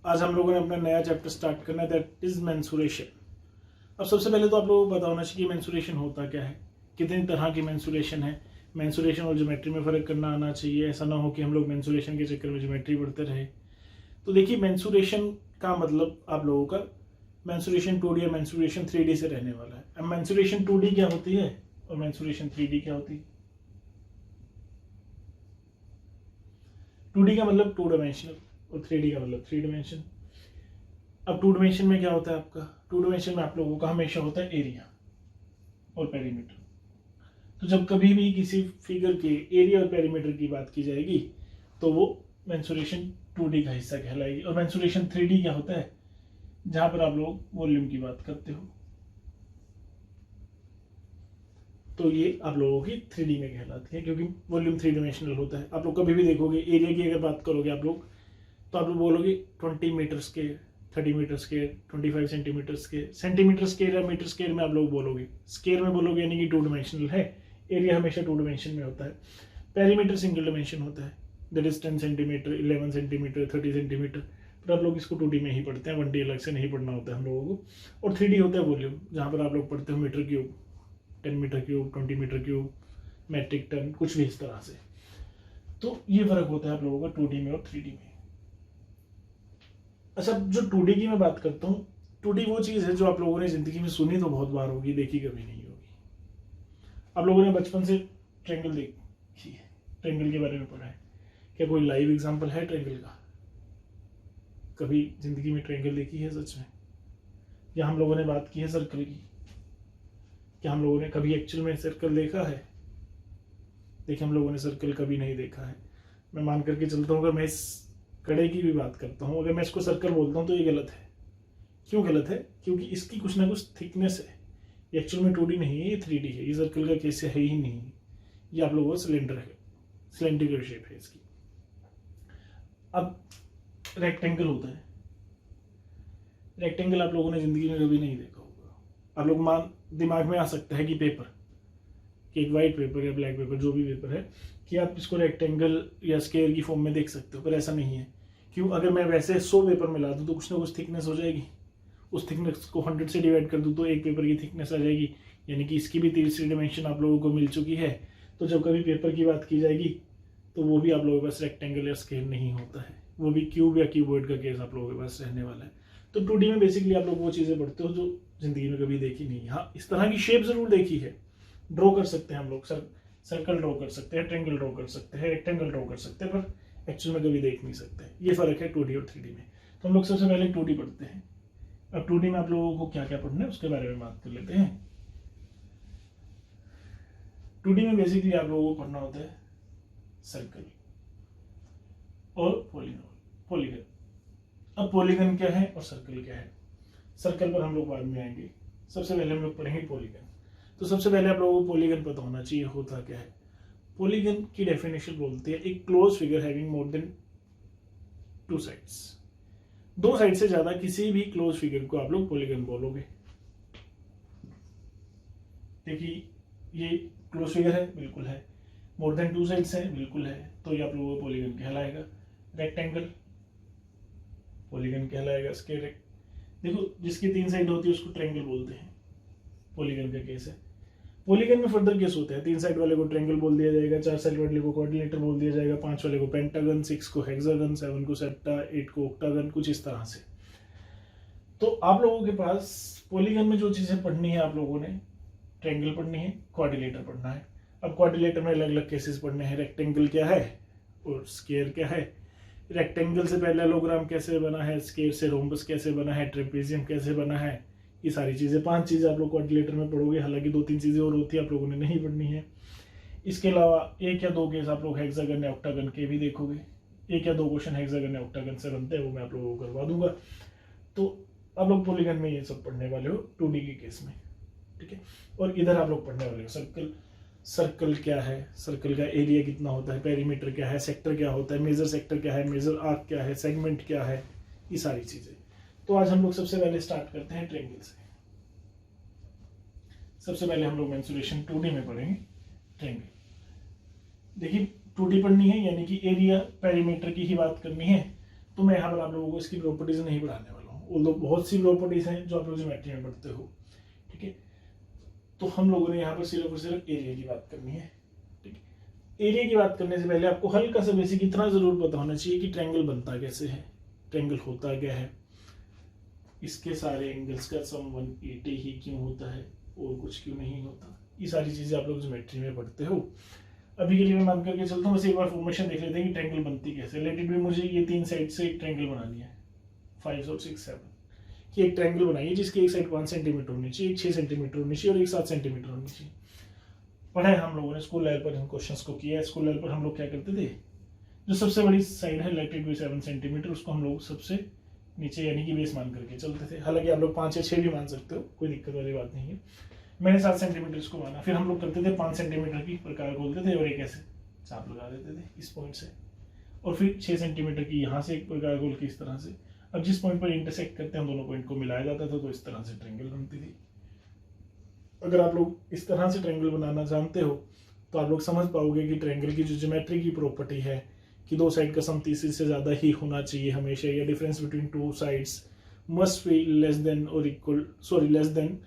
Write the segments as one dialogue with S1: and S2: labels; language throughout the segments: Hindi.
S1: आज हम लोगों ने अपना नया चैप्टर स्टार्ट करना है, दैट इज मेंसुरेशन। अब सबसे पहले तो आप लोगों को पता होना चाहिए कि मेंसुरेशन होता क्या है, कितनी तरह की मेंसुरेशन है। मेंसुरेशन और ज्योमेट्री में फ़र्क करना आना चाहिए, ऐसा ना हो कि हम लोग मेंसुरेशन के चक्कर में ज्योमेट्री पढ़ते रहे। तो देखिए, मेंसुरेशन का मतलब आप लोगों का मेंसुरेशन 2D या मेंसुरेशन 3D से रहने वाला है। अब मेंसुरेशन 2D क्या होती है और मेंसुरेशन 3D क्या होती है। 2D का मतलब 2 डायमेंशनल और 3D का मतलब 3 डायमेंशन। अब 2 डायमेंशन में क्या होता है आपका, 2 डायमेंशन में आप लोगों का हमेशा होता है एरिया और पेरीमीटर। तो जब कभी भी किसी फिगर के एरिया और पेरीमीटर की बात की जाएगी तो वो मेंसुरेशन 2D का हिस्सा कहलाएगी। और मेंसुरेशन 3D क्या होता है, जहां पर आप लोग वॉल्यूम की बात करते हो, तो ये आप लोगों की 3D में कहलाती है, क्योंकि वॉल्यूम 3 डायमेंशनल होता है। आप लोग कभी भी देखोगे एरिया की अगर बात करोगे आप लोग, तो आप लोग बोलोगे 20 metre square, 30 metre square, 25 centimetre square. Centimetre square या मीटर स्क्वायर में आप लोग बोलोगे, स्क्वायर में बोलोगे यानी कि 2 डायमेंशनल है। एरिया हमेशा 2 डायमेंशन में होता है। पेरीमीटर सिंगल डायमेंशन होता है, that is 10 centimetre, 11 centimetre, 30 centimetre. पर आप लोग इसको 2D में ही पढ़ते हैं, 1D अलग से नहीं पढ़ना होता है हम लोगों को। और 3D होता है वॉल्यूम, जहाँ पर आप लोग पढ़ते हो metre cube, 10 metre cube, 20 metre cube, metric ton, कुछ भी इस तरह से। तो ये फर्क होता है आप लोगों का 2D में और 3D में। अच्छा, जो 2D की मैं बात करता हूँ, 2D वो चीज़ है जो आप लोगों ने जिंदगी में सुनी तो बहुत बार होगी, देखी कभी नहीं होगी। आप लोगों ने बचपन से ट्रायंगल देखी है, ट्रायंगल के बारे में पढ़ा है। क्या कोई लाइव एग्जांपल है ट्रायंगल का? कभी जिंदगी में ट्रायंगल देखी है सच में? या हम लोगों ने बात की है सर्कल की? क्या हम लोगों ने कभी एक्चुअल में सर्कल देखा है? देखिए, हम लोगों ने सर्कल कभी नहीं देखा है। मैं मान करके चलता हूँ, अगर मैं इस कड़े की भी बात करता हूँ, अगर मैं इसको सर्कल बोलता हूँ तो ये गलत है। क्यों गलत है? क्योंकि इसकी कुछ ना कुछ थिकनेस है। ये एक्चुअल में 2D नहीं है, ये 3D है। ये सर्कल का केस है ही नहीं। ये आप लोगों का सिलेंडर है, सिलेंड्रिकल शेप है इसकी। अब रेक्टेंगल होता है, रेक्टेंगल आप लोगों ने जिंदगी में कभी नहीं देखा होगा। आप लोग दिमाग में आ सकता है कि पेपर, कि एक वाइट पेपर या ब्लैक पेपर, जो भी पेपर है, कि आप इसको रेक्टेंगल या स्क्वायर की फॉर्म में देख सकते हो, पर ऐसा नहीं है। क्यों? अगर मैं वैसे 100 पेपर मिला दूँ तो कुछ ना कुछ थिकनेस हो जाएगी। उस थिकनेस को 100 से डिवाइड कर दूँ तो एक पेपर की थिकनेस आ जाएगी, यानी कि इसकी भी तीसरी डायमेंशन आप लोगों को मिल चुकी है। तो जब कभी पेपर की बात की जाएगी तो वो भी आप लोगों के पास रेक्टेंगल या स्क्वायर नहीं होता है, वो भी क्यूब या क्यूबॉइड का केस आप लोगों के पास रहने वाला है। तो 2D में बेसिकली आप लोग वो चीज़ें पढ़ते हो जो जिंदगी में कभी देखी नहीं। हाँ, इस तरह की शेप जरूर देखी है, ड्रॉ कर सकते हैं हम लोग, सर्कल ड्रॉ कर सकते हैं, ट्रायंगल ड्रॉ कर सकते हैं, रेक्टेंगल ड्रॉ कर सकते हैं, पर एक्चुअल में कभी देख नहीं सकते। ये फर्क है 2D और 3D में। तो हम लोग सबसे पहले 2D पढ़ते हैं। अब 2D में आप लोगों को क्या क्या पढ़ना है उसके बारे में बात कर लेते हैं। 2D में बेसिकली आप लोगों को पढ़ना होता है सर्कल और पॉलीगन। अब पॉलीगन क्या है और सर्कल क्या है? सर्कल पर हम लोग बाद में आएंगे, सबसे पहले हम लोग पढ़ेंगे पॉलीगन। तो सबसे पहले आप लोगों को पॉलीगन पता होना चाहिए होता क्या है। पॉलीगन की डेफिनेशन बोलते हैं एक close figure having more than 2 sides. 2 side से ज्यादा किसी भी क्लोज फिगर को आप लोग पॉलीगन बोलोगे। देखिए, ये क्लोज फिगर है, बिल्कुल है। मोर देन 2 साइड्स है, बिल्कुल है। तो ये आप लोगों को पॉलीगन कहलाएगा। रेक्टेंगल पॉलीगन कहलाएगा। स्क्वायर, देखो जिसकी 3 साइड होती है उसको ट्रायंगल बोलते हैं, पॉलीगन का केस है। पॉलीगन में फर्दर केस होते हैं, 3 साइड वाले को ट्रायंगल बोल दिया जाएगा, 4 साइड वाले को क्वाड्रिलेटर बोल दिया जाएगा, 5 वाले को पेंटागन, 6 को हेक्सागन, 7 को सेप्टा, 8 को ऑक्टागन, कुछ इस तरह से। तो आप लोगों के पास पॉलीगन में जो चीजें पढ़नी है, आप लोगों ने ट्रायंगल पढ़नी है, क्वाड्रिलेटर पढ़ना है। अब क्वाड्रिलेटर में अलग अलग केसेस पढ़ने हैं। रेक्टेंगल क्या है और स्क्वायर क्या है। रेक्टेंगल से पैरेललोग्राम कैसे बना है, स्क्वायर से रोम्बस कैसे बना है, ट्रेपेजियम कैसे बना है, ये सारी चीजें 5 चीजें आप लोग क्वाड्रिलेटर में पढ़ोगे। हालांकि 2-3 चीजें और होती है, आप लोगों ने नहीं पढ़नी है। इसके अलावा 1 या 2 केस आप लोग हेक्सागन या ऑक्टागन के भी देखोगे। 1 या 2 क्वेश्चन हेक्सागन या ऑक्टागन से बनते हैं, वो मैं आप लोगों को करवा दूंगा। तो आप लोग पॉलीगन में ये सब पढ़ने वाले हो 2D के केस में, ठीक है। और इधर आप लोग पढ़ने वाले हो सर्कल। सर्कल क्या है, सर्कल का एरिया कितना होता है, पेरीमीटर क्या है, सेक्टर क्या होता है, मेजर सेक्टर क्या है, मेजर आर्क क्या है, सेगमेंट क्या है, ये सारी चीजें। तो आज हम लोग सबसे पहले स्टार्ट करते हैं ट्रायंगल से। सबसे पहले हम लोग मेंसुरेशन 2D में पढ़ेंगे ट्रायंगल। देखिए, 2D पढ़नी है यानी कि एरिया पेरीमीटर की ही बात करनी है, तो मैं यहाँ पर आप लोगों को इसकी प्रॉपर्टीज नहीं पढ़ाने वाला हूँ, ऑल्दो बहुत सी प्रॉपर्टीज हैं जो आप लोग ज्योमेट्री में पढ़ते हो, ठीक है। तो हम लोगों ने यहाँ पर सिर्फ और सिर्फ एरिया की बात करनी है, ठीक है। एरिया की बात करने से पहले आपको हल्का सा बेसिक इतना जरूर पता होना चाहिए कि ट्रायंगल बनता कैसे है, ट्रायंगल होता क्या है, इसके सारे एंगल्स का सम 180 ही क्यों होता है और कुछ क्यों नहीं होता। ये सारी चीजें आप लोग ज्योमेट्री में पढ़ते हो। अभी के लिए मैं मान करके चलता हूँ, बस एक बार फॉर्मेशन देख लेते हैं कि ट्रायंगल बनती कैसे। लेट इट बी, मुझे ये 3 साइड से एक ट्रायंगल बनानी है, 5 और 6 7 कि एक ट्रायंगल बनाइए जिसकी एक साइड 1 सेंटीमीटर होनी चाहिए, एक 6 सेंटीमीटर होनी चाहिए और एक 7 सेंटीमीटर होनी चाहिए। पढ़ा है हम लोगों ने स्कूल लेवल पर इन क्वेश्चंस को किया है। स्कूल लेवल पर हम लोग क्या करते थे, जो सबसे बड़ी साइड है लेट इट बी 7 सेंटीमीटर, उसको हम लोग सबसे नीचे यानी कि बेस मान करके चलते थे। हालांकि आप लोग 5 या 6 भी मान सकते हो, कोई दिक्कत वाली बात नहीं है। मैंने 7 सेंटीमीटर इसको माना, फिर हम लोग करते थे 5 सेंटीमीटर की प्रकार खोलते थे और एक ऐसे चाप लगा देते थे इस पॉइंट से, और फिर 6 सेंटीमीटर की यहाँ से एक प्रकार खोल के इस तरह से। अब जिस पॉइंट पर इंटरसेक्ट करते हैं दोनों पॉइंट को मिलाया जाता था, तो इस तरह से ट्रायंगल बनती थी। अगर आप लोग इस तरह से ट्रायंगल बनाना जानते हो तो आप लोग समझ पाओगे कि ट्रायंगल की जो ज्योमेट्री की प्रॉपर्टी है कि दो साइड का सम 30 से ज्यादा ही होना चाहिए हमेशा, या difference between two sides must be less than और equal, sorry less than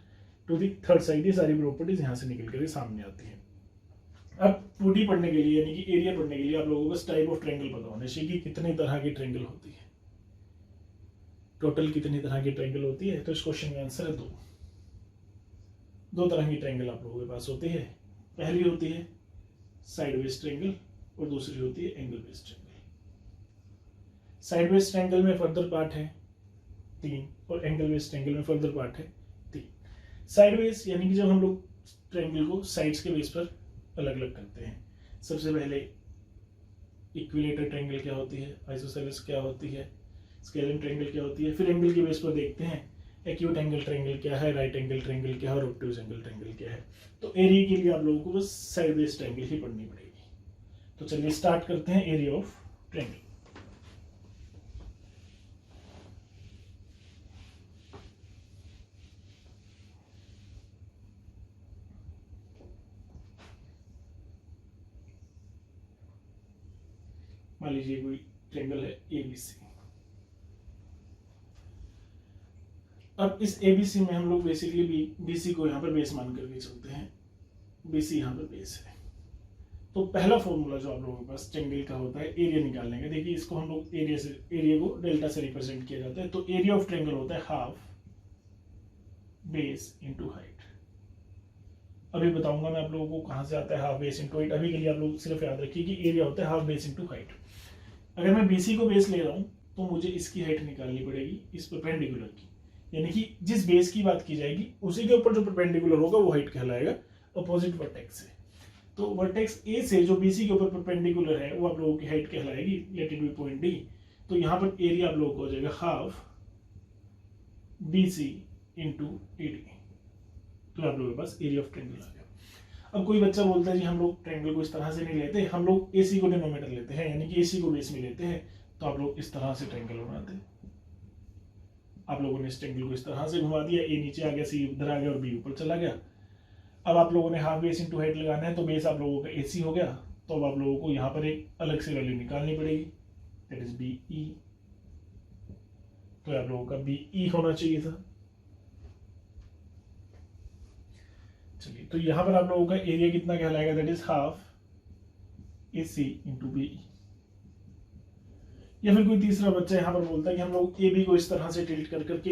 S1: to the third side, ये सारी प्रॉपर्टीज यहाँ से निकल कर सामने आती है। अब 2D पढ़ने के लिए यानी कि एरिया पढ़ने के लिए आप लोगों को टाइप ऑफ ट्रायंगल पता होना चाहिए कि कितनी तरह की ट्रायंगल होती है, टोटल कितनी तरह की ट्रायंगल होती है। तो इस क्वेश्चन का आंसर है दो तरह की ट्रायंगल आप लोगों के पास होती है। पहली होती है साइड बेस्ड ट्रायंगल और दूसरी होती है angle based triangle. Side based triangle में फर्दर पार्ट है 3 और एंगल बेस्ड ट्रायंगल में फर्दर पार्ट है 3। साइड बेस्ड यानी कि जब हम लोग ट्रायंगल को साइड्स के बेस पर अलग अलग करते हैं। सबसे पहले इक्विलेटर ट्रायंगल क्या होती है, आइसोसेलेस क्या होती है, स्केलिन ट्रायंगल क्या होती है, फिर एंगल के बेस पर देखते हैं एक्यूट एंगल ट्रायंगल क्या है, राइट एंगल ट्रायंगल क्या है और ऑब्टयूज एंगल ट्रायंगल क्या है। तो एरिया के लिए आप लोगों को बस साइड बेस्ड ट्रायंगल ही पढ़नी पड़ेगी। तो चलिए स्टार्ट करते हैं एरिया ऑफ ट्रायंगल। मान लीजिए कोई ट्रायंगल है एबीसी। अब इस एबीसी में हम लोग बेसिकली बीसी को यहाँ पर बेस मान करके चलते हैं, बीसी यहाँ पर बेस है। तो पहला फॉर्मूला जो आप लोगों के पास ट्रायंगल का होता है एरिया निकालने का, देखिए इसको हम लोग एरिया को डेल्टा से रिप्रेजेंट किया जाता है। तो एरिया ऑफ ट्रायंगल होता है हाफ बेस इंटू हाइट। अभी बताऊंगा मैं आप लोगों को कहां से आता है हाफ बेस इंटू हाइट। अभी के लिए आप लोग सिर्फ याद रखिए कि एरिया होता है हाफ बेस इंटू हाइट। अगर मैं बीसी को बेस ले रहा हूं तो मुझे इसकी हाइट निकालनी पड़ेगी इस परपेंडिकुलर की, यानी कि जिस बेस की बात की जाएगी उसी के ऊपर जो परपेंडिकुलर होगा वो हाइट कहलाएगा अपोजिट वर्टेक्स से। तो वर्टेक्स ए से जो बीसी के ऊपर परपेंडिकुलर है वो आप लोगों की हाइट कहलाएगी, let it be point D. तो यहाँ पर एरिया आप लोगों को हो जाएगा हाफ बीसी इंटू एडी। तो आप लोगों के पास एरिया ऑफ ट्रायंगल आ गया। अब कोई बच्चा बोलता है जी हम लोग ट्रायंगल को इस तरह से नहीं लेते, हम लोग एसी को डिनोमिनेटर लेते हैं, यानी कि एसी को बेस में लेते हैं। तो आप लोग इस तरह से ट्रायंगल बनाते हैं। आप लोगों ने इस ट्रायंगल को इस तरह से घुमा दिया, ए नीचे आ गया, सी उधर आ गया और बी ऊपर चला गया। अब आप लोगों ने हाफ बेस इंटू हाइट लगाना है, तो बेस आप लोगों का एसी हो गया। तो अब आप लोगों को यहाँ पर एक अलग से वैल्यू निकालनी पड़ेगी, दैट इज बी ई। तो आप लोगों का बी ई होना चाहिए था। चलिए, तो यहां पर आप लोगों का एरिया कितना कहलाएगा, that is half A C into B. या फिर कोई तीसरा बच्चा यहां पर बोलता है कि हम लोग ए बी को इस तरह से टिल्ट कर करके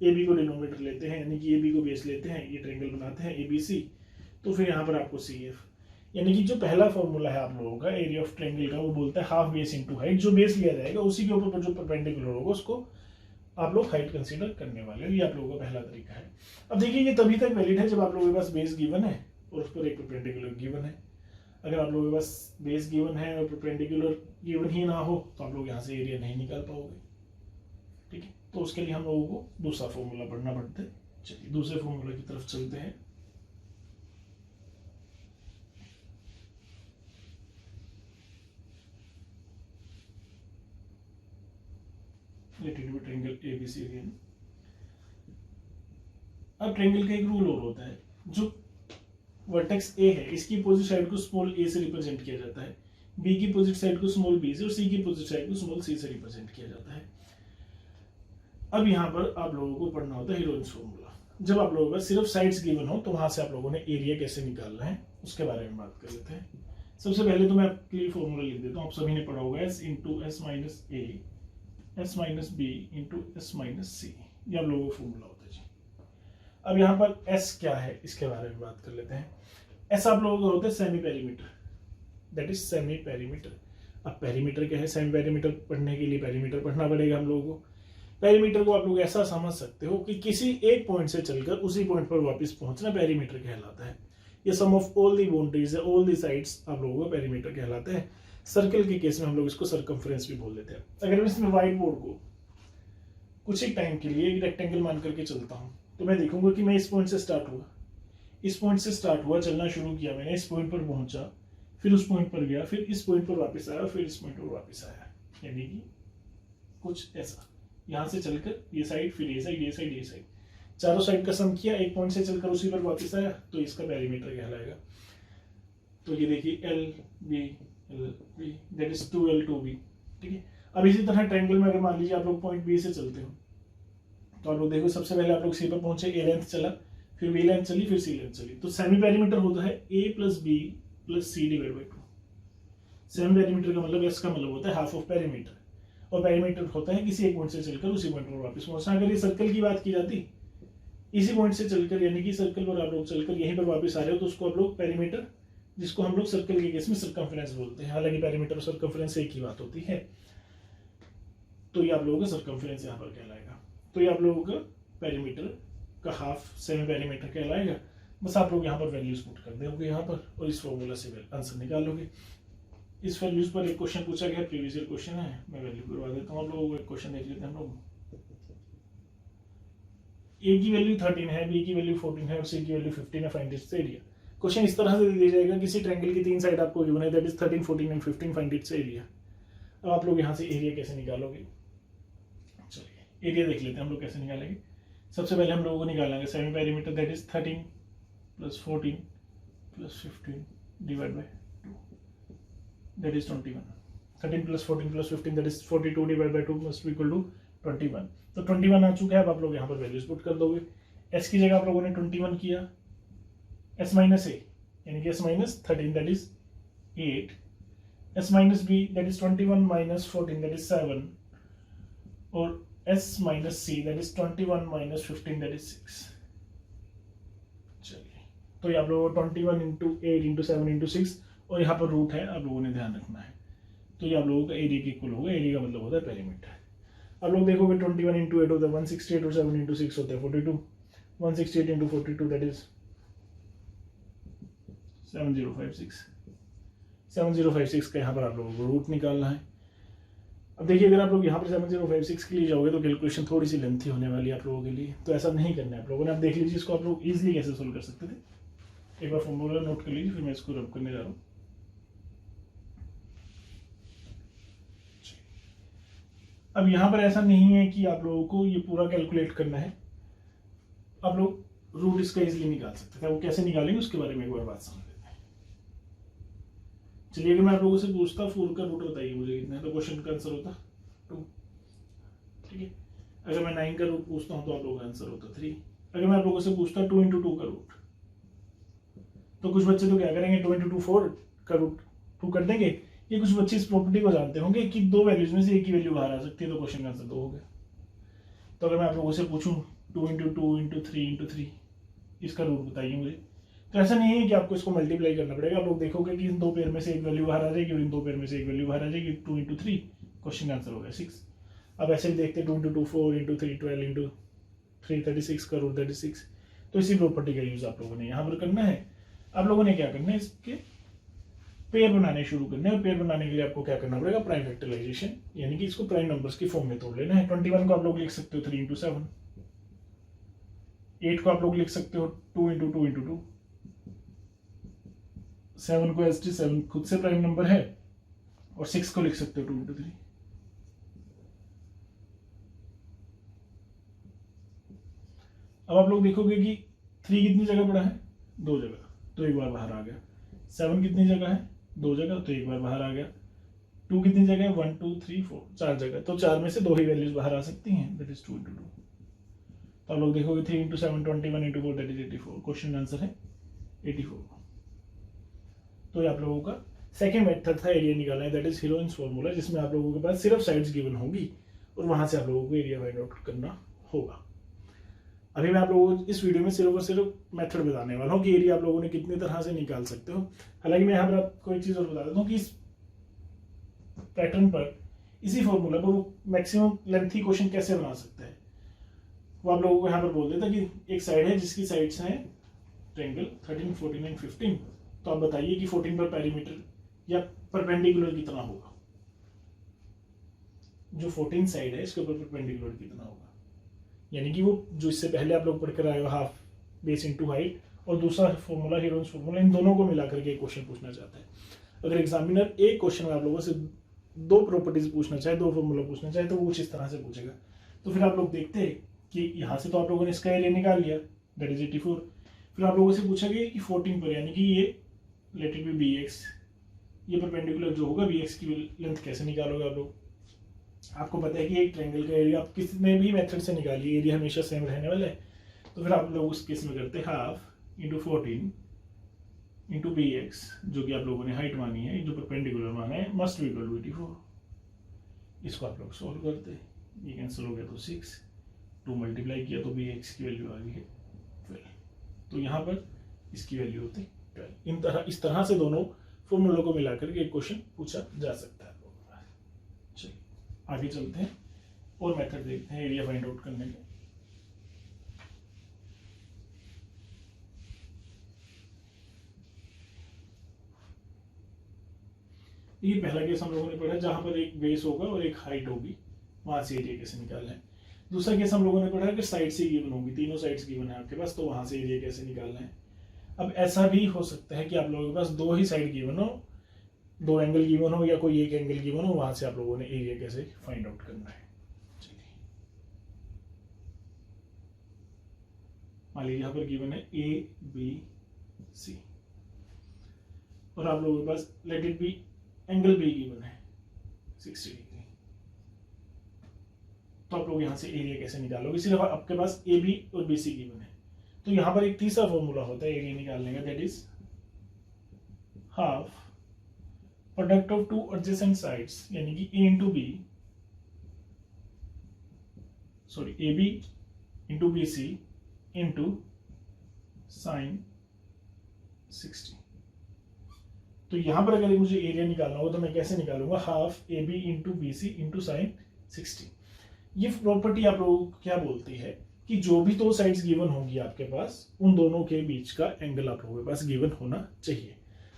S1: ए बी को डिनोमिनेटर लेते हैं, यानी कि ए बी को बेस लेते हैं, ये ट्रायंगल बनाते हैं ए बी सी। तो फिर यहाँ पर आपको सी एफ, यानी कि जो पहला फॉर्मूला है आप लोगों का एरिया ऑफ ट्रायंगल का, वो बोलता है हाफ बेस इंटू हाइट। जो बेस लिया जाएगा उसी के ऊपर जो परपेंडिकुलर होगा उसको आप लोग हाइट कंसीडर करने वाले हो। ये आप लोगों का पहला तरीका है। अब देखिए ये तभी तक वैलिड है जब आप लोगों के पास बेस गिवन है और उस पर एक परपेंडिकुलर गिवन है। अगर आप लोगों के पास बेस गिवन है और परपेंडिकुलर गिवन ही ना हो तो आप लोग यहाँ से एरिया नहीं निकाल पाओगे, ठीक है। तो उसके लिए हम लोगों को दूसरा फॉर्मूला पढ़ना पड़ता है। चलिए दूसरे फॉर्मूला की तरफ चलते हैं। Late it B triangle ABC again. अब ट्रायंगल का एक रूल और होता है, जो वर्टेक्स ए है इसकी अपोजिट साइड को स्मॉल ए से रिप्रेजेंट किया जाता है, बी की अपोजिट साइड को स्मॉल बी से और सी की अपोजिट साइड को स्मॉल सी से रिप्रेजेंट किया जाता है। अब यहाँ पर आप लोगों को पढ़ना होता है हीरोइंस फॉर्मूला। जब आप लोगों का सिर्फ साइड्स गिवन हो तो वहां से आप लोगों ने एरिया कैसे निकालना है उसके बारे में बात कर लेते हैं। सबसे पहले तो मैं आपके लिए फॉर्मूला लिख देता हूँ, आप सभी ने पढ़ा होगा, s into s minus a s minus b into s minus c, ये आप लोगों का फॉर्मूला होता है जी। अब यहाँ पर एस क्या है इसके बारे में बात कर लेते हैं। एस आप लोगों का होता है semi perimeter, that is semi perimeter. अब पेरीमीटर क्या है, सेमी पेरीमीटर पढ़ने के लिए पेरीमीटर पढ़ना पड़ेगा हम लोगों को। पेरीमीटर को आप लोग ऐसा समझ सकते हो कि किसी एक पॉइंट से चलकर उसी पॉइंट पर वापस पहुंचना पेरीमीटर कहलाता है। ये सम ऑफ ऑल दी बाउंड्रीज है, ऑल दी साइड्स आप लोगों को पेरीमीटर कहलाते हैं। सर्कल के केस में हम लोग इसको सर्कमफ्रेंस भी बोल देते हैं। अगर मैं इसमें व्हाइट बोर्ड को कुछ एक टाइम के लिए एक रेक्टेंगल मान करके चलता हूँ तो मैं देखूंगा कि मैं इस पॉइंट से स्टार्ट हुआ, इस पॉइंट से स्टार्ट हुआ, चलना शुरू किया मैंने, इस पॉइंट पर पहुंचा, फिर उस पॉइंट पर गया, फिर इस पॉइंट पर वापस आया, फिर इस पॉइंट पर वापस आया, यानी कि कुछ ऐसा यहां से चलकर ये साइड, फिर ये साइड, ये साइड, ये साइड, चारों साइड का सम किया, एक पॉइंट से चलकर उसी पर वापस आया, तो इसका पेरीमीटर कहलाएगा। तो ये देखिए L B that is 2L 2B, ठीक है। अब इसी तरह ट्रायंगल में अगर मान लीजिए आप लोग पॉइंट बी से चलते हो तो आप लोग देखो सबसे पहले आप लोग सी पर पहुंचे, ए लेंथ चला, फिर बी लेंथ चली, फिर सी लेंथ चली, तो सेमी पेरीमीटर होता है a plus b plus c divide by 2। Semi perimeter का मतलब एस का मतलब होता है हाफ ऑफ पेरीमीटर, और पेरीमीटर होता है किसी एक पॉइंट से चलकर उसी पॉइंट पर वापस पहुंचना। अगर ये सर्कल की बात की जाती, इसी पॉइंट से चलकर यानी कि सर्कल पर आप लोग चलकर यहीं पर वापस आ रहे हो तो उसको आप लोग पेरीमीटर, जिसको हम लोग सर्कल के केस में सर्कमफ्रेंस बोलते हैं, हालांकि पेरीमीटर और सर्कमफ्रेंस एक ही बात होती है। तो ये आप लोगों का सर्कमफ्रेंस यहाँ पर कहलाएगा। तो ये आप लोगों का पेरीमीटर का हाफ सेमी पेरीमीटर कहलाएगा। बस आप लोग यहाँ पर वैल्यूज पुट कर दोगे यहाँ पर और इस फॉर्मूला से आंसर निकालोगे। इस वैल्यूज पर एक क्वेश्चन पूछा गया, प्रीवियस ईयर क्वेश्चन है, मैं वैल्यू करवा देता हूँ आप लोगों को। एक क्वेश्चन देख लेते हैं हम लोग। ए की वैल्यू 13 है, बी की वैल्यू 14 है और सी की वैल्यू 15 है, फाइंड इट्स एरिया। क्वेश्चन इस तरह से दे दिया जाएगा, किसी ट्रायंगल की तीन साइड आपको गिवन है, that is 13, 14 and 15, find its area. अब आप लोग यहाँ से एरिया कैसे निकालोगे, चलिए एरिया देख लेते हैं हम लोग कैसे निकालेंगे। सबसे पहले हम लोगों को निकालेंगे semi perimeter, that is 13 plus 14 plus 15 divide by 2, that is 21। 13 plus 14 plus 15 that is 42 divide by 2 must equal to 21। तो 21 आ चुका है। अब आप लोग यहाँ पर वैल्यूज पुट कर दोगे। एस की जगह आप लोगों ने 21 किया, एस माइनस ए यानी कि S minus 13 that is 8, S minus B that is 21 minus 14 that is 7, और S minus C that is 21 minus 15 that is 6। चलिए, तो ये आप लोगों को 21 इंटू 8 इंटू 7 इंटू 6, और यहाँ पर रूट है, आप लोगों ने ध्यान रखना है। तो ये आप लोगों का एरिया के इक्वल होगा। एरिया का मतलब होता है पेरीमीटर। आप लोग देखोगे 21 इंटू 8 होता है 168 और 7 इंटू 6 होता है 42। 168 इंटू 42 दैट इज 7056। 7056 का यहाँ पर आप लोगों को रूट निकालना है। अब देखिए, अगर आप लोग यहाँ पर 7056 के लिए जाओगे तो कैलकुलेशन थोड़ी सी लेंथी होने वाली है आप लोगों के लिए, तो ऐसा नहीं करना है आप लोगों ने। आप देख लीजिए इसको आप लोग इजीली कैसे सोल्व कर सकते थे। एक बार फॉर्मूला नोट कर लीजिए, फिर मैं इसको रब करने जा रहा हूँ। अब यहाँ पर ऐसा नहीं है कि आप लोगों को ये पूरा कैलकुलेट करना है, आप लोग रूट इसका इजीली निकाल सकते थे। वो कैसे निकालेंगे उसके बारे में एक बार बात समझ लेते हैं। चलिए, अगर मैं आप लोगों से पूछता 4 का रूट बताइए मुझे कितना है, तो क्वेश्चन का आंसर होता 2, ठीक है। अगर मैं 9 का रूट पूछता हूँ तो आप लोगों का आंसर होता 3। अगर मैं आप लोगों से पूछता 2 इंटू 2 का रूट, तो कुछ बच्चे तो क्या करेंगे, 2 इंटू 2 4 का रूट 2 कर देंगे। ये कुछ बच्चे इस प्रॉपर्टी को जानते होंगे कि दो वैल्यूज में से एक ही वैल्यू बाहर आ सकती है, तो क्वेश्चन का आंसर 2 हो गया। तो अगर मैं आप लोगों से पूछूं 2 इंटू 2 इंटू 3 इंटू 3, इसका रूट बताइए मुझे, तो ऐसा नहीं है कि आपको इसको मल्टीप्लाई करना पड़ेगा। आप लोग देखोगे कि इन दो पेयर में से एक वैल्यू बाहर आ जाएगी और इन दो पेयर में से एक वैल्यू बाहर आ जाएगी। 2 इंटू 3, क्वेश्चन का आंसर हो गया 6। अब ऐसे ही देखते हैं 2 इंटू 2 4 इंटू 3 12 इंटू 3 36 का रूट 36। तो इसी प्रॉपर्टी का यूज आप लोगों ने यहाँ पर करना है। आप लोगों ने क्या करना है, इसके पेयर बनाने शुरू करने हैं। और पेयर बनाने के लिए आपको क्या करना पड़ेगा, प्राइम फैक्टराइजेशन, यानी कि इसको प्राइम नंबर्स की फॉर्म में तोड़ लेना है। 21 को आप लोग लिख सकते हो 3 इंटू 7, 8 को आप लोग लिख सकते हो 2 इंटू 2 इंटू 2, 7 को एस 7 खुद से प्राइम नंबर है, और 6 को लिख सकते हो 2 इंटू 3। अब आप लोग देखोगे कि 3 कितनी जगह पड़ा है, 2 जगह, तो एक बार बाहर आ गया। 7 कितनी जगह है, 2 जगह, तो एक बार बाहर आ गया। 2 कितनी जगह है, 1 2 3 4, 4 जगह, तो 4 में से 2 ही वैल्यूज बाहर आ सकती हैं, दैट इज 2 × 2। तो आप लोग देखोगे 3 × 7 21 × 4 दैट इज 84। क्वेश्चन आंसर है 84। तो ये आप लोगों का सेकेंड मेथड था एरिया निकालना है, दैट इज हीरोइंस फॉर्मूला, जिसमें आप लोगों के पास सिर्फ साइड्स गिवन होगी और वहां से आप लोगों को एरिया फाइंड आउट करना होगा। अभी मैं आप लोगों को इस वीडियो में सिर्फ और सिर्फ मेथड बताने वाला हूँ कि एरिया आप लोगों ने कितनी तरह से निकाल सकते हो। हालांकि मैं यहाँ पर आपको एक चीज और बता देता हूँ कि इस पैटर्न पर, इसी फॉर्मूला पर वो मैक्सिमम लेंथी क्वेश्चन कैसे बना सकते हैं, वो आप लोगों को यहाँ पर बोल देता कि एक साइड है जिसकी साइड्स हैं ट्रायंगल 13 14 एंड 15, तो आप बताइए कि 14 पर पेरीमीटर या परपेंडिकुलर कितना होगा, जो 14 साइड है इसके ऊपर परपेंडिकुलर कितना होगा। यानी कि वो जो इससे पहले आप लोग पढ़कर आए हो हाफ बेस इनटू हाइट, और दूसरा फॉर्मूला हीरोइंस फॉर्मूला, इन दोनों को मिलाकर के एक क्वेश्चन पूछना चाहता है। अगर एग्जामिनर एक क्वेश्चन में आप लोगों से 2 प्रॉपर्टीज पूछना चाहे, 2 फॉर्मूला पूछना चाहे, तो वो कुछ इस तरह से पूछेगा। तो फिर आप लोग देखते हैं कि यहाँ से तो आप लोगों ने इसका एरिया निकाल लिया, दैट इज 84। फिर आप लोगों से पूछा गया कि 14 पर, यानी कि ये लेट इट बी bx, ये परपेंडिकुलर जो होगा bx की लेंथ कैसे निकालोगे आप लोग। आपको पता है कि एक ट्रायंगल का एरिया आप किसी भी मेथड से निकालिए, एरिया हमेशा सेम रहने वाला है। तो फिर आप लोग उस केस में करते हैं हाफ इंटू 14 इंटू bx, जो कि आप लोगों ने हाइट मानी है, जो परपेंडिकुलर माना है, मस्ट बी इक्वल टू 84। इसको आप लोग सोल्व करते हैं, ये कैंसिल हो गया तो 6, 2 मल्टीप्लाई किया तो bx की वैल्यू आ गई है 12। तो यहाँ पर इसकी वैल्यू होती है 12। इस तरह से दोनों फॉर्मूलों को मिलाकर के एक क्वेश्चन पूछा जा सकता है। चलिए आगे चलते हैं और मेथड देखते हैं एरिया फाइंड आउट करने के। ये पहला केस हम लोगों ने पढ़ा जहां पर एक बेस होगा और एक हाइट होगी, वहां से एरिया कैसे निकालना है। दूसरा केस हम लोगों ने पढ़ा कि साइड से गिवन होगी, तीनों साइड्स गिवन है आपके पास, तो वहां से एरिया कैसे निकालना है। अब ऐसा भी हो सकता है कि आप लोगों के पास 2 ही साइड गिवन हो, 2 एंगल गिवन हो या कोई एक एंगल गिवन हो, वहां से आप लोगों ने एरिया कैसे फाइंड आउट करना है। चलिए मान लीजिए यहाँ पर गिवन है ABC और आप लोगों के पास let it be angle B given है 60 डिग्री। तो आप लोग यहाँ से एरिया कैसे निकालोगे, सिर्फ आपके पास AB और BC गिवन है। तो यहाँ पर एक तीसरा फॉर्मूला होता है एरिया निकालने का, that is half product of 2 adjacent sides, यानी कि A into B, sorry AB into BC into sine 60। तो यहां पर अगर मुझे एरिया निकालना हो तो मैं कैसे निकालूंगा, half AB into BC into sine 60। ये प्रॉपर्टी आप लोगों को क्या बोलती है कि जो भी 2 साइड्स गिवन होंगी आपके पास, उन दोनों के बीच का एंगल आप लोगों के पास गिवन होना चाहिए।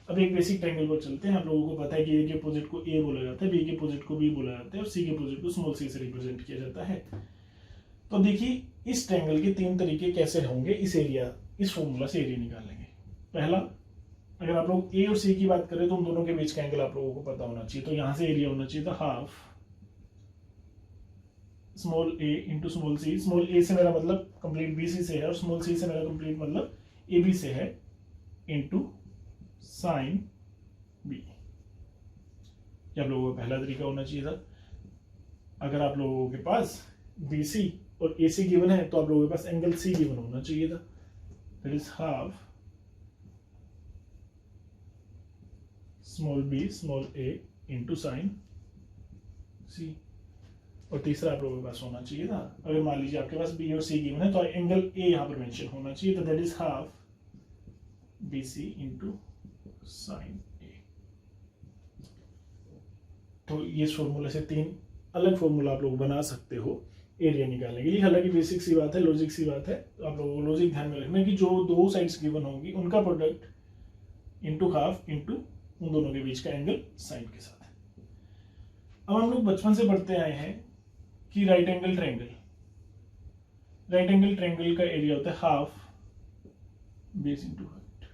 S1: अब एक बेसिक ट्रायंगल पर चलते हैं। आप लोगों को पता है कि A के अपोजिट को A बोला जाता है, B के अपोजिट को B बोला जाता है और C के अपोजिट को स्मॉल c से रिप्रेजेंट किया जाता है। तो देखिए इस ट्रायंगल के 3 तरीके कैसे होंगे इस फॉर्मूला से एरिया निकालने के। पहला, अगर आप लोग A और C की बात करें तो उन दोनों के बीच का एंगल आप लोगों को पता होना चाहिए, तो यहां से एरिया होना चाहिए था half small a into small c। Small a से मेरा मतलब कंप्लीट BC से है और स्मॉल c से मेरा कंप्लीट मतलब AB से है, इंटू साइन B। ये आप लोगों का पहला तरीका होना चाहिए था। अगर आप लोगों के पास BC और AC गिवन है तो आप लोगों के पास एंगल C गिवन होना चाहिए था, that is half small b small a into sine C। और तीसरा आप लोगों के पास होना चाहिए था, अगर मान लीजिए आपके पास B और C गिवन है तो एंगल A यहाँ पर मेंशन होना चाहिए, तो that is half BC into sign A। तो ये फॉर्मूला से 3 अलग फॉर्मूला आप लोग बना सकते हो एरिया निकालने के लिए। हालांकि बेसिक सी बात है, लॉजिक सी बात है, तो आप लोगों को लॉजिक ध्यान में रखना कि जो 2 साइड्स गिवन होंगी उनका प्रोडक्ट इंटू हाफ इंटू उन दोनों के बीच का एंगल साइन के साथ है। अब हम लोग बचपन से पढ़ते आए हैं कि राइट एंगल ट्रायंगल का एरिया होता है हाफ बेस इंटू हाइट।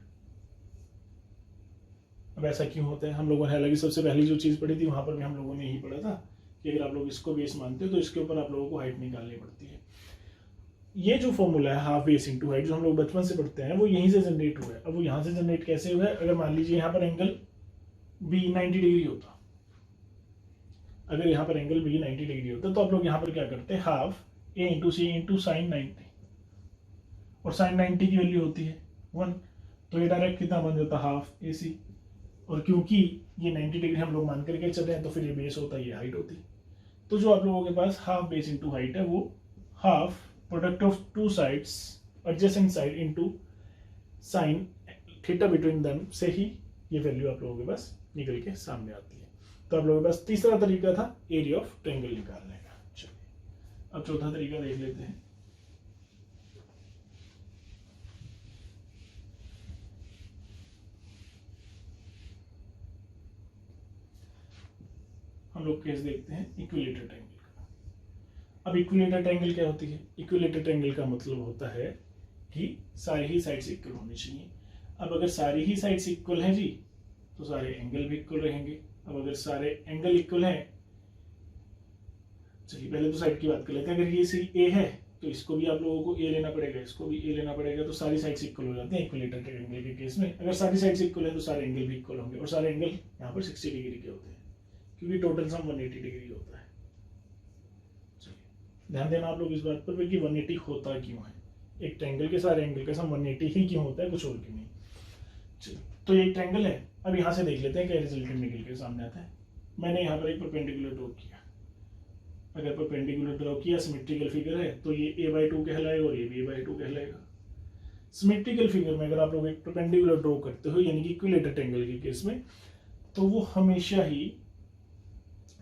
S1: अब ऐसा क्यों होता है, हम लोगों ने हालांकि सबसे पहली जो चीज पढ़ी थी वहां पर भी हम लोगों ने यही पढ़ा था कि अगर आप लोग इसको बेस मानते हो तो इसके ऊपर आप लोगों को हाइट निकालनी पड़ती है। ये जो फॉर्मूला है हाफ बेस इंटू हाइट जो हम लोग बचपन से पढ़ते हैं वो यहीं से जनरेट हुआ है। अब वो यहाँ से जनरेट कैसे हुआ है, अगर मान लीजिए यहाँ पर एंगल बी 90 डिग्री होता, अगर यहाँ पर एंगल बी 90 डिग्री होता तो आप लोग यहाँ पर क्या करते हैं, हाफ ए इंटू सी इंटू साइन 90, और साइन 90 की वैल्यू होती है 1, तो ये डायरेक्ट कितना बन जाता है, हाफ ए सी। और क्योंकि ये 90 डिग्री हम लोग मान करके चल रहे हैं तो फिर ये बेस होता है, ये हाइट होती है। तो जो आप लोगों के पास हाफ बेस इंटू हाइट है वो half product of two sides adjacent side into sine theta between them से ही ये वैल्यू आप लोगों के पास निकल के सामने आती है। तो आप लोगों के पास तीसरा तरीका था एरिया ऑफ ट्रायंगल निकालने का। चलिए अब चौथा तरीका देख लेते हैं। हम लोग केस देखते हैं इक्विलेटरल ट्रायंगल का। अब इक्विलेटरल ट्रायंगल क्या होती है, इक्विलेटरल ट्रायंगल का मतलब होता है कि सारी ही साइड्स इक्वल होनी चाहिए। अब अगर सारी ही साइड्स इक्वल हैं जी तो सारे एंगल भी इक्वल रहेंगे। अब अगर सारे एंगल इक्वल हैं, चलिए पहले तो साइड की बात कर लेते हैं। अगर ये सी ए है तो इसको भी आप लोगों को ए लेना पड़ेगा, इसको भी ए लेना पड़ेगा, तो सारी साइड्स इक्वल हो जाती हैं इक्विलेटरल ट्रायंगल के केस में। अगर सारी साइड्स इक्वल है तो सारे एंगल भी इक्वल होंगे, और सारे एंगल यहाँ पर 60 डिग्री के होते हैं क्योंकि टोटल सम 180 डिग्री होता है। चलिए ध्यान देना आप लोग इस बात पर कि 180 होता क्यों है, एक ट्रायंगल के सारे एंगल का सम 180 ही क्यों होता है, कुछ और क्यों नहीं। चलिए तो ये एक ट्रायंगल है। अब यहाँ से देख लेते हैं क्या रिजल्टेंट निकल के सामने आता है। मैंने यहाँ पर एक परपेंडिकुलर ड्रॉ किया, अगर परपेंडिकुलर ड्रॉ किया सिमेट्रिकल फिगर है तो ये a/2 कहलाएगा और ये भी a/2 कहलाएगा। सिमेट्रिकल फिगर में अगर आप लोग एक परपेंडिकुलर ड्रॉ करते हो यानी कि इक्विलेटरल ट्रायंगल के केस में, तो वो हमेशा ही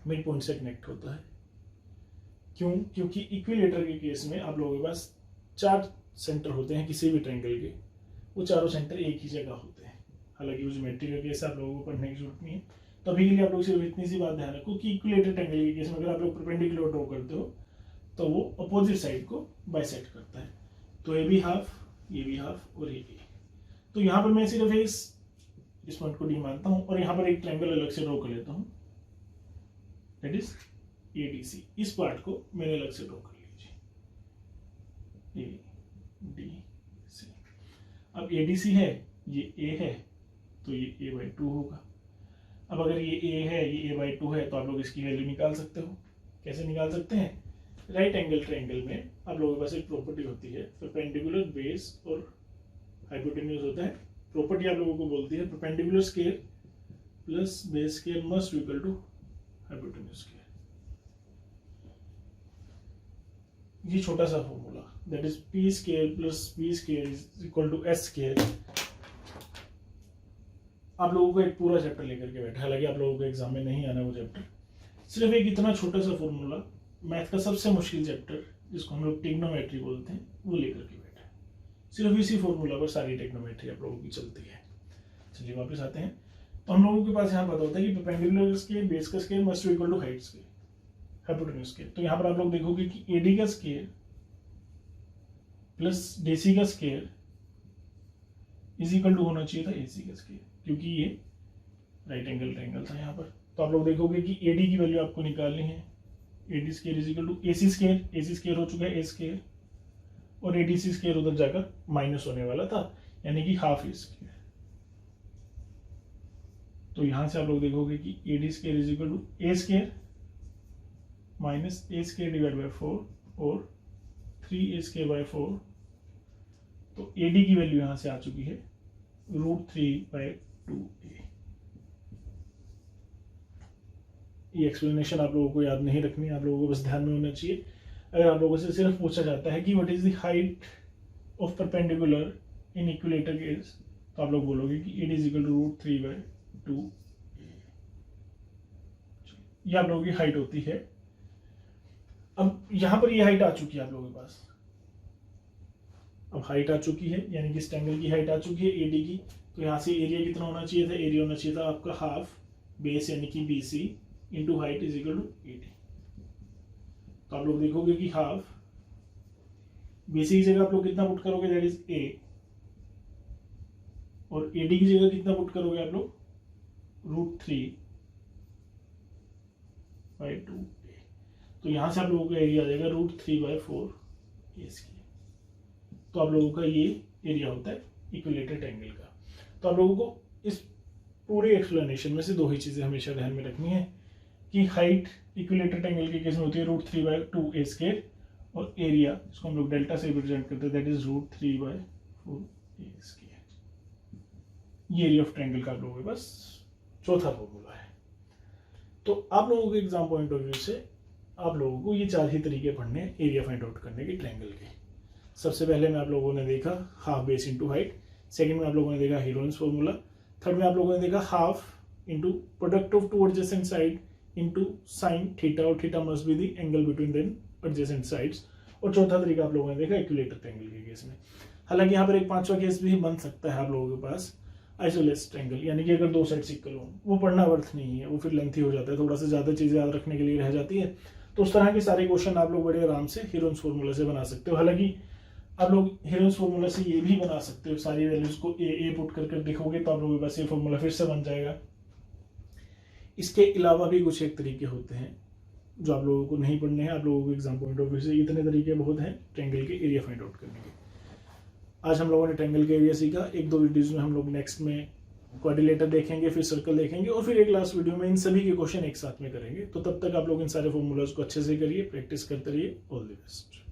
S1: मिड पॉइंट से कनेक्ट होता है। क्यों? क्योंकि इक्विलेटर के केस में आप लोगों के पास 4 सेंटर होते हैं किसी भी ट्रायंगल के, वो चारों सेंटर एक ही जगह होते हैं। हालांकि वो ज्योमेट्री का केस आप लोगों को पढ़ने की जरूरत नहीं है, तो अभी के लिए आप लोग सिर्फ इतनी सी बात ध्यान रखो कि इक्विलेटरल ट्रायंगल के केस में अगर आप लोग परपेंडिकुलर ड्रॉ करते हो तो वो अपोजिट साइड को बाइसेक्ट करता है। तो ये भी हाफ, ये भी हाफ और ये भी। तो यहाँ पर मैं सिर्फ इस पॉइंट को डी मानता हूँ और यहाँ पर एक ट्रायंगल अलग से ड्रॉ कर लेता हूँ, दैट इज ADC। इस पार्ट को मैंने अलग से ड्रॉ कर लीजिए, ADC। अब ADC है, ये A है तो ये a/2 होगा। अब अगर ये A है, ये a/2 है, तो आप लोग इसकी वैल्यू निकाल सकते हो। कैसे निकाल सकते हैं? राइट एंगल ट्रायंगल में आप लोगों के पास एक प्रॉपर्टी होती है, परपेंडिकुलर बेस और हाइपोटेन्यूज होता है। प्रॉपर्टी आप लोगों को बोलती है perpendicular square plus base square must equal to hypotenuse square. ये छोटा सा formula, that is p square plus b square is equal to s square. आप लोगों को एक पूरा चैप्टर लेकर के बैठा, हालांकि आप लोगों को एग्जाम में नहीं आना वो चैप्टर, सिर्फ एक इतना छोटा सा फॉर्मूला, मैथ का सबसे मुश्किल चैप्टर जिसको हम लोग ट्रिग्नोमेट्री बोलते हैं, वो लेकर के बैठा है। सिर्फ इसी फॉर्मूला पर सारी ट्रिग्नोमेट्री आप लोगों की चलती है। चलिए वापस आते हैं। तो हम लोगों के पास यहाँ पता होता है कि परपेंडिकुलर स्केयर, बेस का square must be equal to height square, hypotenuse square. तो यहाँ पर आप लोग देखोगे कि AD का स्केयर प्लस DC का स्केयर इज इक्वल टू होना चाहिए था AC का स्केयर, क्योंकि ये राइट एंगल ट्रायंगल था यहाँ पर। तो आप लोग देखोगे कि AD की वैल्यू आपको निकालनी है, AD square is equal to AC square, AC square हो चुका है A स्केयर, और ADC स्केयर उधर जाकर माइनस होने वाला था, यानी कि हाफ A स्केयर। तो यहां से आप लोग देखोगे कि AD square is equal to A square minus A square divide by 4 और 3A स्केयर बाई 4। तो AD की वैल्यू यहां से आ चुकी है √3/2A। ये एक्सप्लेनेशन आप लोगों को याद नहीं रखनी, आप लोगों को बस ध्यान में होना चाहिए। अगर आप लोगों से सिर्फ पूछा जाता है कि what is the height of perpendicular in equilateral case, तो आप लोग बोलोगे कि AD is equal to √3/2A। ये आप लोगों की हाइट होती है। अब यहां पर ये हाइट आ चुकी है आप लोगों के पास, अब हाइट आ चुकी है यानी कि इस ट्रायंगल की हाइट आ चुकी है AD की। तो यहाँ से एरिया कितना होना चाहिए था? एरिया होना चाहिए था आपका हाफ बेस यानी कि BC into height is equal to AD। तो आप लोग देखोगे कि हाफ BC की जगह आप लोग कितना पुट करोगे, दैट इज A, और AD की जगह कितना पुट करोगे आप लोग, √3/2A। तो यहां से आप लोगों का एरिया आ जाएगा √3/4A स्क्वायर। तो आप लोगों का ये एरिया होता है इक्विलेटरल ट्रायंगल का। तो आप लोगों को इस पूरी एक्सप्लेनेशन में से दो ही चीज़ें हमेशा ध्यान में रखनी है कि हाइट इक्विलेटरल ट्रायंगल के केस में होती है √3/2a², और एरिया जिसको हम लोग डेल्टा से रिप्रेजेंट करते हैं दैट इज √3/4a²। ये एरिया ऑफ ट्रायंगल का आप लोगों के पास चौथा फॉर्मूला है। तो आप लोगों के एग्जाम पॉइंट ऑफ व्यू से आप लोगों को ये चार ही तरीके पढ़ने हैं एरिया फाइंड आउट करने के ट्रायंगल के। सबसे पहले में आप लोगों ने देखा half base into height, second में आप लोगों ने देखा हीरोइंस फॉर्मूला, थर्ड में आप लोगों ने देखा half into product of two adjacent side into sine theta, और theta must be the angle between then adjacent sides, और चौथा तरीका आप लोगों ने देखा इक्विलेटरल ट्रायंगल के केस में। हालांकि यहाँ पर एक पांचवा केस भी बन सकता है आप लोगों के पास आइसोलेस ट्रायंगल, यानी कि अगर दो साइड्स इक्वल हो, वो पढ़ना वर्थ नहीं है, वो फिर लेंथी हो जाता है, थोड़ा सा ज़्यादा चीज़ें याद रखने के लिए रह जाती है। तो उस तरह के सारे क्वेश्चन आप लोग बड़े आराम से हीरोइंस फॉर्मूला से बना सकते हो। हालांकि आप लोग हीरोइंस फॉर्मूला से ये भी बना सकते हो, सारी वैल्यूज को ए पुट करके देखोगे तो आप लोगों के पास ये फॉर्मूला फिर से बन जाएगा। इसके अलावा भी कुछ एक तरीके होते हैं जो आप लोगों को नहीं पढ़ने हैं, आप लोगों को एग्जाम पॉइंट ऑफ व्यू से इतने तरीके बहुत हैं ट्रायंगल के एरिया फाइंड आउट करने के। आज हम लोगों ने ट्रायंगल के एरिया सीखा, एक दो वीडियोज में हम लोग नेक्स्ट में क्वाड्रिलेटर देखेंगे, फिर सर्कल देखेंगे, और फिर एक लास्ट वीडियो में इन सभी के क्वेश्चन एक साथ में करेंगे। तो तब तक आप लोग इन सारे फॉर्मूलाज को अच्छे से करिए, प्रैक्टिस करते रहिए। All the best.